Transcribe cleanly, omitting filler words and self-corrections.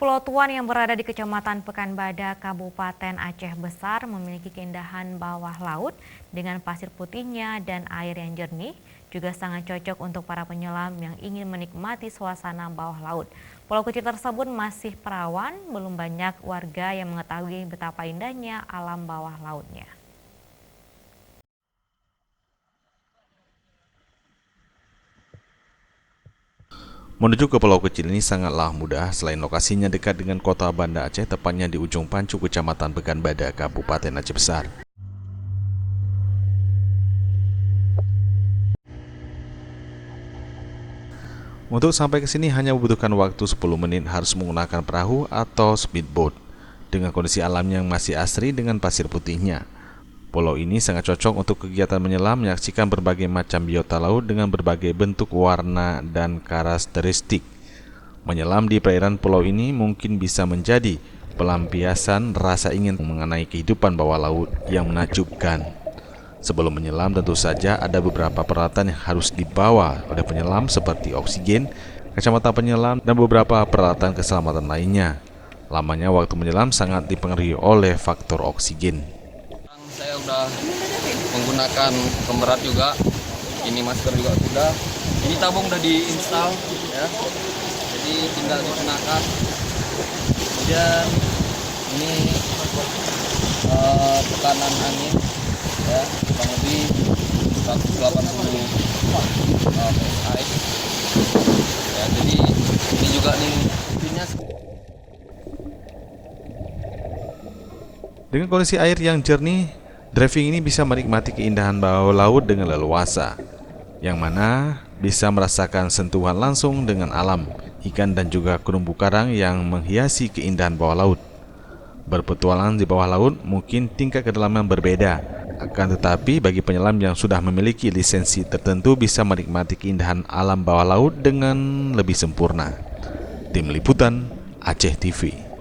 Pulau Tuan yang berada di Kecamatan Pekanbadak, Kabupaten Aceh Besar memiliki keindahan bawah laut dengan pasir putihnya dan air yang jernih, juga sangat cocok untuk para penyelam yang ingin menikmati suasana bawah laut. Pulau kecil tersebut masih perawan, belum banyak warga yang mengetahui betapa indahnya alam bawah lautnya. Menuju ke pulau kecil ini sangatlah mudah selain lokasinya dekat dengan kota Banda Aceh, tepatnya di ujung Pancu, Kecamatan Pekanbadak, Kabupaten Aceh Besar. Untuk sampai ke sini hanya membutuhkan waktu 10 menit, harus menggunakan perahu atau speedboat. Dengan kondisi alam yang masih asri dengan pasir putihnya, pulau ini sangat cocok untuk kegiatan menyelam, menyaksikan berbagai macam biota laut dengan berbagai bentuk, warna, dan karakteristik. Menyelam di perairan pulau ini mungkin bisa menjadi pelampiasan rasa ingin mengenai kehidupan bawah laut yang menakjubkan. Sebelum menyelam tentu saja ada beberapa peralatan yang harus dibawa oleh penyelam seperti oksigen, kacamata penyelam, dan beberapa peralatan keselamatan lainnya. Lamanya waktu menyelam sangat dipengaruhi oleh faktor oksigen. Saya udah menggunakan pemberat juga, ini masker juga sudah, ini tabung udah diinstal ya. Jadi tinggal digunakan. Kemudian ini tekanan angin ya, kurang lebih 180 psi ya. Jadi ini juga nih intinya. Dengan kondisi air yang jernih, diving ini bisa menikmati keindahan bawah laut dengan leluasa, yang mana bisa merasakan sentuhan langsung dengan alam, ikan dan juga terumbu karang yang menghiasi keindahan bawah laut. Berpetualang di bawah laut mungkin tingkat kedalaman berbeda, akan tetapi bagi penyelam yang sudah memiliki lisensi tertentu bisa menikmati keindahan alam bawah laut dengan lebih sempurna. Tim Liputan Aceh TV.